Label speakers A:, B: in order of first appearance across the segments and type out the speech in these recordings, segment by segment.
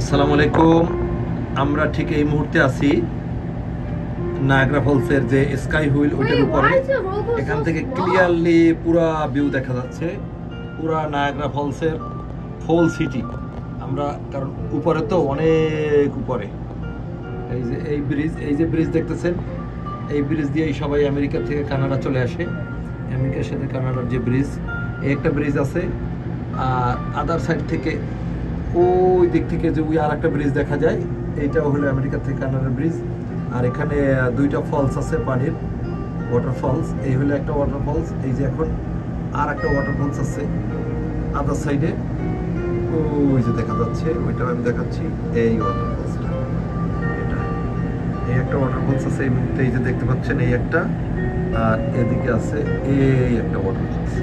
A: আসসালামু আলাইকুম। আমরা ঠিক এই মুহূর্তে আছি নায়াগ্রা ফলসের যে স্কাই হুইল ওইটার উপরে। এখান থেকে ক্লিয়ারলি পুরা ভিউ দেখা যাচ্ছে, পুরা নায়াগ্রা ফলসের ফুল সিটি। আমরা কারণ উপরে তো অনেক উপরে, এই যে এই ব্রিজ দেখতেছেন, এই ব্রিজ দিয়েই সবাই আমেরিকা থেকে কানাডা চলে আসে। আমেরিকার সাথে কানাডার যে ব্রিজ, এই একটা ব্রিজ আছে, আর আদার সাইড থেকে ওই দিক থেকে যে ওই আর একটা ব্রিজ দেখা যায়, এইটাও হলো আমেরিকা থেকে কানাডার ব্রিজ। আর এখানে দুইটা ফলস আছে, পানির ওয়াটার ফলস। এই হলো একটা ওয়াটার ফলস। এই যে এখন আর একটা ওয়াটার ফলস আছে আদার সাইডে, ওই যে দেখা যাচ্ছে, ওইটাও আমি দেখাচ্ছি। এই ওয়াটার ফলসটা, এটা এই একটা ওয়াটার ফলস আছে এই মুহূর্তে, এই যে দেখতে পাচ্ছেন, এই একটা। আর এদিকে আছে এই একটা ওয়াটার ফলস,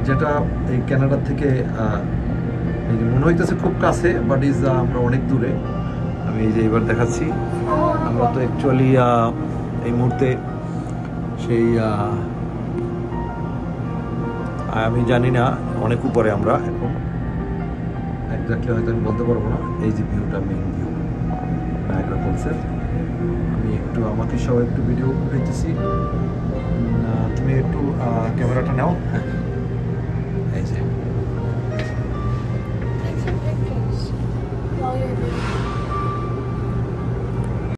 A: যেটা এই কানাডার থেকে এই যে মনে হইতেছে খুব কাছে, বাট ইজ আমরা অনেক দূরে। আমি এই যে এবার দেখাচ্ছি, আমরা তো অ্যাকচুয়ালি এই মুহূর্তে সেই আমি জানি না, অনেক উপরে আমরা এখন, এক্স্যাক্টলি হয়তো আমি বলতে পারবো না। এই যে ভিউটা, মেইন ভিউ নায়াগ্রা ফলসের। আমি একটু আমাকে সব একটু ভিডিও দিতেছি, তুমি একটু ক্যামেরাটা নাও। হ্যাঁ, এই যে
B: While you're doing